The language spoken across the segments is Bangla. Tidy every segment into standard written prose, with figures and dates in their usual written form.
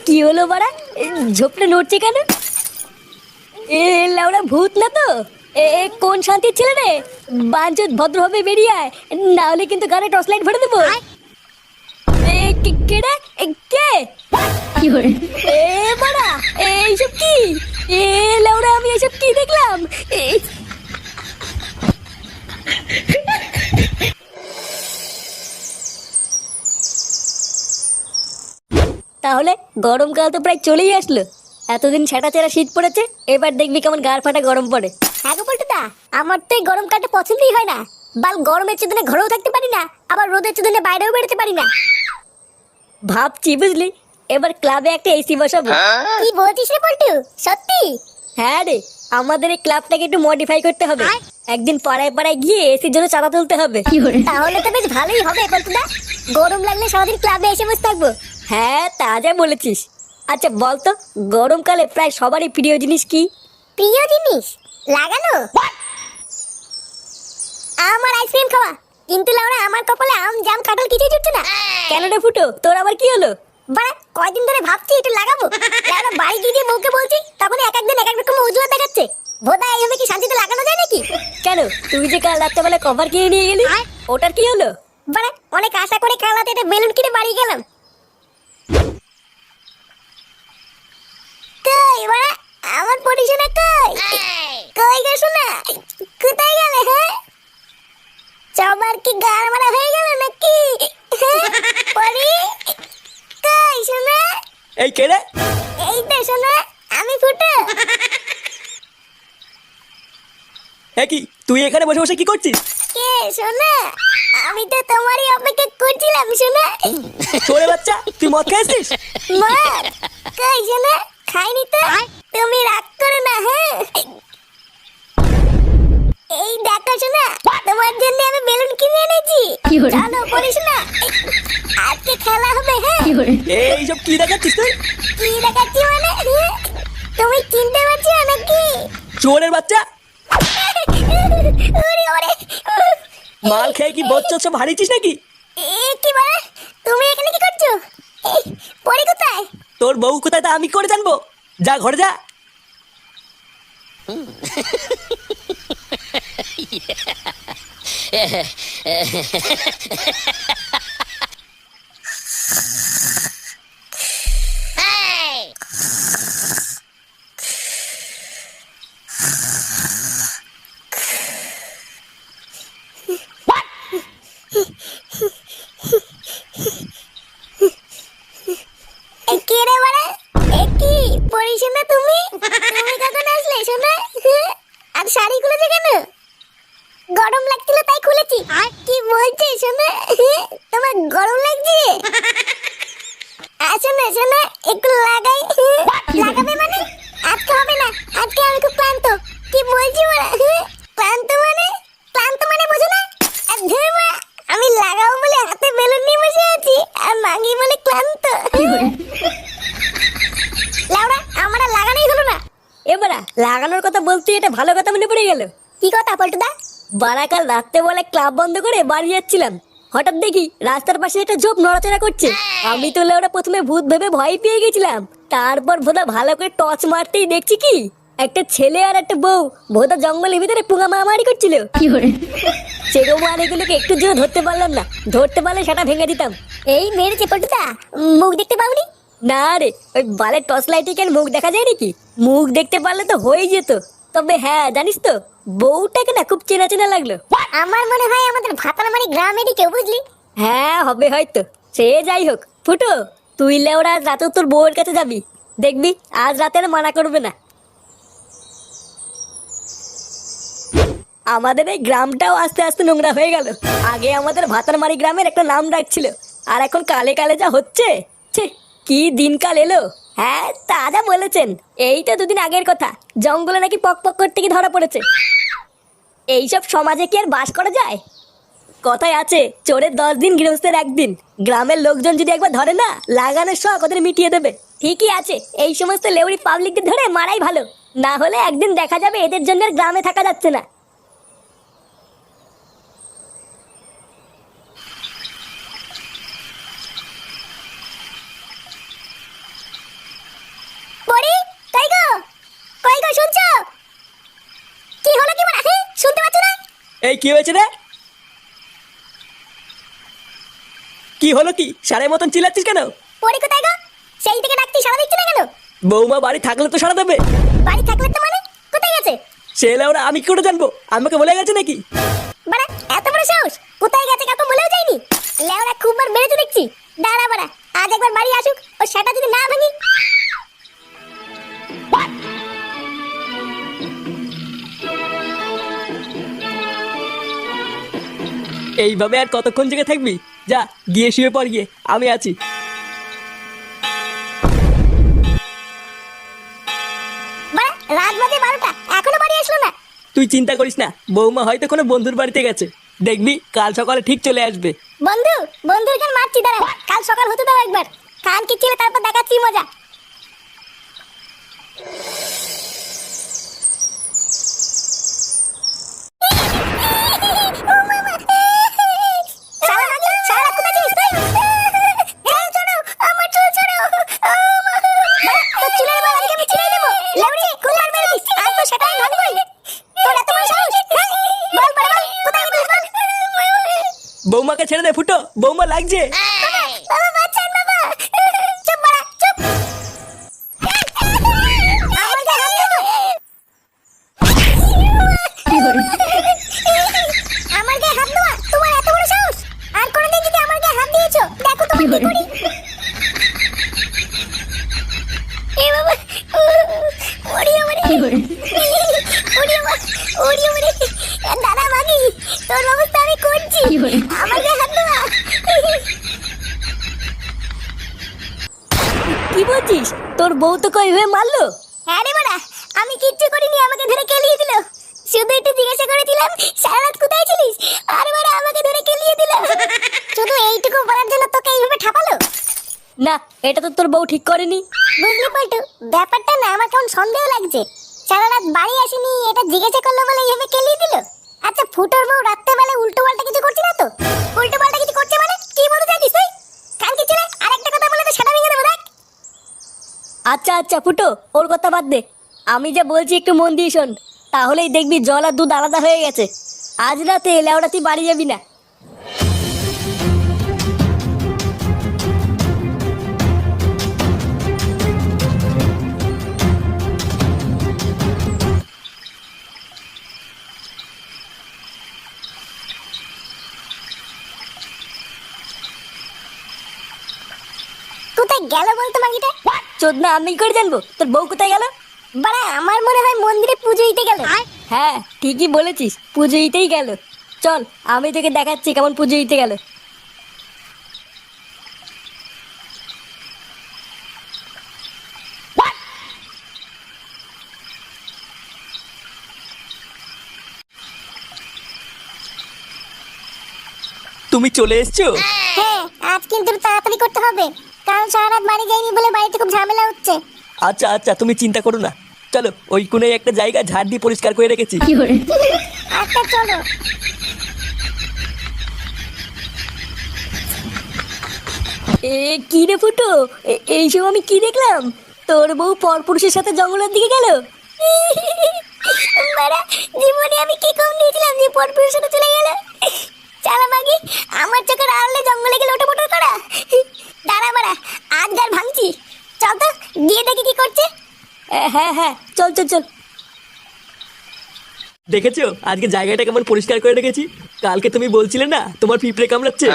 কি হলো বাড়া? ঝোপটা নড়ছে কেন? এ লাউড়া ভূত না তো? কোন শান্তির ছেলে রে? বাঞ্চত ভদ্রভাবে বেরিয়ে আয়, না হলে কিন্তু গাড়ি টর্চ লাইট ভরে দেবো। কে রে? কে? কি হরে? বাড়া, এইসব কি? লাউড়া, আমি এইসব কি দেখলাম? তাহলে গরমকাল তো প্রায় চলেই আসলো। এতদিন ছেঁড়া ছেঁড়া শীত পড়েছে, এবার দেখবি কেমন গাড় ফাটা গরম পড়ে। হ্যাঁ গো পল্টুদা, আমার তো এই গরমকালটা পছন্দই হয় না। বাল গরমের চোদনে ঘরেও থাকতে পারি না, আবার রোদের চোদনে বাইরেও বেরোতে পারি না। ভাবছি বুঝলি, এবার ক্লাবে একটা এসি বসাবো। কি বলছিস রে পল্টু, সত্যি? হ্যাঁ রে, আমাদের এই ক্লাবটাকে একটু মডিফাই করতে হবে। একদিন পাড়ায় পাড়ায় গিয়ে এসির জন্য চাঁদা তুলতে হবে। তাহলে তো বেশ ভালোই হবে পল্টুদা, গরম লাগলে সারাদিন ক্লাবে এসে বসে থাকবো। হ্যাঁ, তা যা বলেছিস। আচ্ছা বলতো, গরমকালে প্রায় সবারই প্রিয় জিনিস কি? প্রিয় জিনিস লাগানো? আমার আইসক্রিম খাওয়া। কিন্তু লাউরা, আমার কপালে আম জাম কাঁঠাল কিছুই জুটছে না। কেন রে ফুটো, তোর আবার কি হলো? বাড়া, কয়দিন ধরে ভাবছি একটু লাগাবো। লাউরা, বাড়ি গিয়ে বউকে বলছি, তখন এক একদিন এক এক রকম অজুহাত দেখাচ্ছে। ভোদা, এইভাবে কি শান্তিতে লাগানো যায় নাকি? কেন, তুই যে কাল রাত্রেবেলা কভার কিনে নিয়ে গেলি, ওটার কি হলো? বাড়া, অনেক আশা করে কাল রাতে একটা বেলুন কিনে বাড়ি গেলাম। কই বাড়া, আমার পরিশোনা কই? কই গো শোনা, কোথায় গেলে? হ্যাঁ, সবার কি গার মারা হয়ে গেল নাকি? পরি, কই শোনা? এই কে রে? এই তো শোনা, আমি ফুটো। এ কি, তুই এখানে বসে বসে কি করছিস? কে শোনা? আমি তো তোমারই অপেক্ষা করছিলাম শোনা। ছোড়ে বাচ্চা, তুই মদ খেয়েছিস? মার, কই শোনা? খাইনি তো। তুমি রাগ করো না। হ্যাঁ, এই দেখো শোনা, তোমার জন্য আমি বেলুন কিনে এনেছি। চলো পড়িস না, আজকে খেলা হবে। হ্যাঁ, এইসব কি দেখাচ্ছিস তুই? কি দেখাচ্ছি মানে? তুমি চিনতে পারছো নাকি? চোরের বাচ্চা, ওরে ওরে, মাল খেয়ে কি বচ্চা সব হারিয়েছিস নাকি? কি বলে? তুমি এখানে কি করছো? পরি কোথায়? তোর বউ কোথায় তা আমি করে জানবো? যা ঘরে যা। কে রে বাড়া? কি পরি শোনা, তুমি তুমি কখন আসলে শোনা? আর শাড়ি খুলেছে কেন? গরম লাগছিল তাই খুলেছি। কি বলছে শোনা? তোমার গরম লাগছে? আসো না শোনা, একটু লাগাই। লাগাবে মানে? আজকে হবে না, আজকে আমি খুব ক্লান্ত। কি বলছি ওরা? ক্লান্ত মানে? ক্লান্ত মানে বোঝো না? ধুর বাড়া, আমি লাগাবো বলে হাতে বেলুন নিয়ে বসে আছি, আর মাগি বলে ক্লান্ত। লাউড়া, আমার আর লাগানোই হলো না। এবারে লাগানোর কথা বলতে এটা ভালো কথা মনে পড়ে গেল। কি কথা পল্টুদা? বারাকাল রাত্রে বলে ক্লাব বন্ধ করে বাড়ি যাচ্ছিলাম, হঠাৎ দেখি রাস্তার পাশে একটা ঝোপ নড়াচড়া করছে। আমি তো লাউড়া প্রথমে ভূত ভেবে ভয় পেয়ে গেছিলাম। তারপর ভোদা ভালো করে টর্চ মারতেই দেখছি কি একটা ছেলে আর একটা বউ ভোদা জঙ্গলের ভিতরে পুঙা মারামারি করছিল। সেরকম আর এগুলোকে একটু জোরে ধরতে পারলাম না, ধরতে পারলে সেটা ভেঙে দিতাম। এই মেরেছে পল্টুদা, মুখ দেখতে পাওনি? না রে, ওই বালের টর্চ লাইটে কেন মুখ দেখা যায় নাকি? মুখ দেখতে পারলে তো হয়ে যেত। তবে হ্যাঁ, জানিস তো, বউটাকে না খুব চেনা চেনা লাগলো। আমার মনে হয় আমাদের ভাতারমারি গ্রামেরই কেউ, বুঝলি? হ্যাঁ, হবে হয়তো। সে যাই হোক, ফুটো, তুই লেওরা আজ রাতে তোর বউয়ের কাছে যাবি, দেখবি আজ রাতে আর মানা করবে না। আমাদের এই গ্রামটাও আস্তে আস্তে নোংরা হয়ে গেল। আগে আমাদের ভাতারমারি গ্রামের একটা নাম ডাকছিল, আর এখন কালে কালে যা হচ্ছে, ছে, কি দিনকাল এলো। হ্যাঁ, তা যা বলেছেন। এই তো দুদিন আগের কথা, জঙ্গলে নাকি পক পক করতে কি ধরা পড়েছে। এইসব সমাজে কি আর বাস করা যায়? কথায় আছে, চোরের 10 দিন গৃহস্থের 1 দিন। গ্রামের লোকজন যদি একবার ধরে না, লাগানোর শখ ওদের মিটিয়ে দেবে। ঠিকই আছে, এই সমস্ত লেউড়ি পাবলিকদের ধরে মারাই ভালো, না হলে একদিন দেখা যাবে এদের জন্য আর গ্রামে থাকা যাচ্ছে না। এই কি হয়েছে রে? কি হলো কি সারের মতন চিল্লাচ্ছিস কেন? পরি কোথায় গো? সেই থেকে ডাকছি, সাড়া দিচ্ছে না কেন? বৌমা বাড়ি থাকলে তো সারা দেবে। বাড়ি থাকলে তো মানে কোথায় গেছে? সে লেওরা আমি কি করে জানবো? আমাকে বলে গেছে নাকি? বাড়া এত বড় সাহস! কোথায় গেছে কাউকে বলেও যায়নি। লেওরা খুব বার বেড়েছে দেখছি। দাঁড়া বাড়া, আজ একবার বাড়ি আসুক, ও সেটা যদি না ভাঙি। এইভাবে আর কতক্ষণ জেগে থাকবি? যা গিয়ে শুয়ে পড় গিয়ে, আমি আছি। বাড়া রাত বাজে 12টা, এখনো বাড়ি আসলো না। তুই চিন্তা করিস না, বৌমা হয়তো কোনো বন্ধুর বাড়িতে গেছে। দেখবি কাল সকালে ঠিক চলে আসবে। বন্ধুর গান মারছি, দাঁড়া কাল সকাল হতে দাও একবার। কান কি ছিল তারপর দেখাচ্ছি মজা। বৌমাকে ছেড়ে দে ফুটো, বৌমা লাগছে। আমার গায়ে হাত দেওয়া তোমার এত বড় সাহস! আর কোনোদিন যদি আমার গায়ে হাত দিয়েছো, দেখো তোমার কি করি। এ বাবা, ওরে ওরে ওরে বাবা, ওরে ওরে। দাদা মাগি, তোর ব্যবস্থা আমি করছি। আমার গায়ে হাত দেওয়া। কি বলছিস? তোর বউ তো কই হয়ে মারলো? হ্যাঁ রে বাড়া, আমি কিচ্ছু করিনি, আমাকে ধরে কেলিয়ে দিল। শুধু একটু জিজ্ঞাসা করেছিলাম সারা রাত কোথায় ছিলিস, আর বাড়া আমাকে ধরে কেলিয়ে দিল। শুধু এইটুকু বলার জন্য তোকে এইভাবে ঠাপালো? না, এটা তো তোর বউ ঠিক করেনি। বুঝলি পল্টু, ব্যাপারটা না আমার কেমন সন্দেহ লাগছে। সারা রাত বাড়ি আসেনি, এটা জিজ্ঞাসা করলো বলে এইভাবে কেলিয়ে দিল। আচ্ছা ফুটোর বউ রাত্রেবেলা উল্টো পাল্টা কিছু করছে না তো? উল্টো পাল্টা কিছু করছে মানে কি বলতে চাইছিস তুই? কানকি ছেলে, আরেকটা কথা বলে তো সেটা ভেঙে দেবো দেখ। আচ্ছা আচ্ছা ফুটো, ওর কথা বাদ দে। আমি যা বলছি একটু মন দিয়ে শোন, তাহলেই দেখবি জল আর দুধ আলাদা হয়ে গেছে। আজ রাতে লেওড়া তুই বাড়ি যাবি না। কোথায় গেল বলতো মাগিটা? চোদনা, আমি কি করে জানবো তোর বউ কোথায় গেল? বাড়া আমার মনে হয় মন্দিরে পুজো দিতে গেল। হ্যাঁ ঠিকই বলেছিস, পুজো দিতেই গেল। চল আমি তোকে দেখাচ্ছি কেমন পুজো দিতে গেল। তুমি চলে এসছো? হ্যাঁ, আজ কিন্তু তাড়াতাড়ি করতে হবে, কারণ সারা রাত বাড়ি যাইনি বলে বাড়িতে খুব ঝামেলা হচ্ছে। আচ্ছা আচ্ছা তুমি চিন্তা করো না, চলো ওই কোণে একটা জায়গা ঝাড় দিয়ে পরিষ্কার করে রেখেছি। আচ্ছা চলো। কি রে ফুটো, এইসব আমি কি দেখলাম? তোর বউ পরপুরুষের সাথে জঙ্গলের দিকে গেল। জীবনে আমি কি কম দিয়েছিলাম যে পরপুরুষের সাথে চলে গেল? চালা মাগি, আমার চোখের আড়ালে জঙ্গলে গেলে ওটা মোটর করা। দাঁড়া বাড়া, আজ গার ভাঙছি। চল তো গিয়ে দেখি কি করছে। হ্যাঁ হ্যাঁ চল চল চল। দেখেছো আজকে জায়গাটা কেমন পরিষ্কার করে রেখেছি? কালকে তুমি বলছিলে না তোমার পিঁপড়ে কামড়াচ্ছে,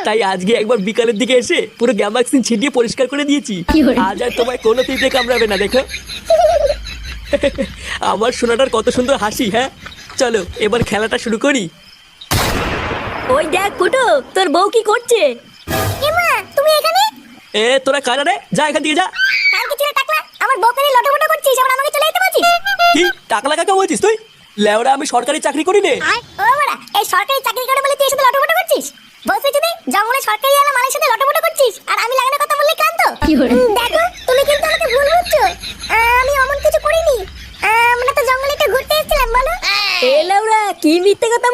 তাই আজকে একবার বিকালের দিকে এসে পুরো গ্যামাক্সিন ছিটিয়ে পরিষ্কার করে দিয়েছি। আজ আর তোমায় কোনো পিঁপড়ে কামড়াবে না, দেখো। আমার সোনাটার কত সুন্দর হাসি। হ্যাঁ চলো এবার খেলাটা শুরু করি। ওই দেখ ফুটো, তোর বউ কি করছে? এমা তুমি এখানে? এ তোরা কারা রে, যা এখান থেকে যা। কালকে ছিল টাকলা, আমার বউকে নিয়ে লটপট করছিস, আবার আমাকে চলে যেতে বলছিস? কি টাকলা কাকা বলছিস তুই? লেওরা আমি সরকারি চাকরি করি রে। ও বাড়া, এই সরকারি চাকরি করে বলে তুই এর সাথে লটপট করছিস? বলছিস যদি জঙ্গলে সরকারি আলা মালের সাথে লটপট করছিস, আর আমি লাগানোর কথা বললে ক্লান্ত? দেখো তুমি কিন্তু আমাকে ভুল বুঝছো, আমি অমন কিছু করিনি। আমরা তো জঙ্গলে একটু ঘুরতে এসেছিলাম। বলো এ লেওরা কি মিথ্যে কথা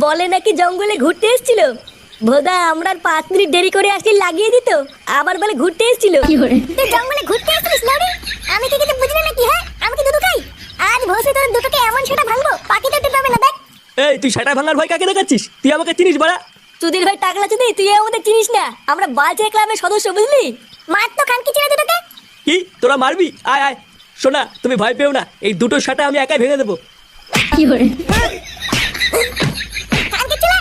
বলে নাকি জঙ্গলে ঘুরতে এসেছিল। ভোদা আমরা 5 মিনিট দেরি করে আসলে লাগিয়ে দিত, আবার বলে ঘুরতে এসেছিল। তুই জঙ্গলে ঘুরতে এসেছিস লাউরি? আমি কি কিছু বুঝি না নাকি? হ্যাঁ আমি কি দুটো খাই? আজ ভোসে তোর দুটোকে এমন সেটা ভাঙবো পাখিতে টেপাবে না। দেখ এই তুই সেটা ভাঙার ভয় কাকে দেখাচ্ছিস? তুই আমাকে চিনিস বাড়া? চুদির ভাই টাকলা চুদি, তুই আমাদের চিনিস না, আমরা বালছে ক্লাবের সদস্য, বুঝলি? মার তো খানকি ছেড়ে দুটোকে। কি তোরা মারবি? আয় আয়। শোনা, তুমি ভয় পেও না, এই দুটো শাটা আমি একাই ভেঙে দেবো। খানকি ছেলে।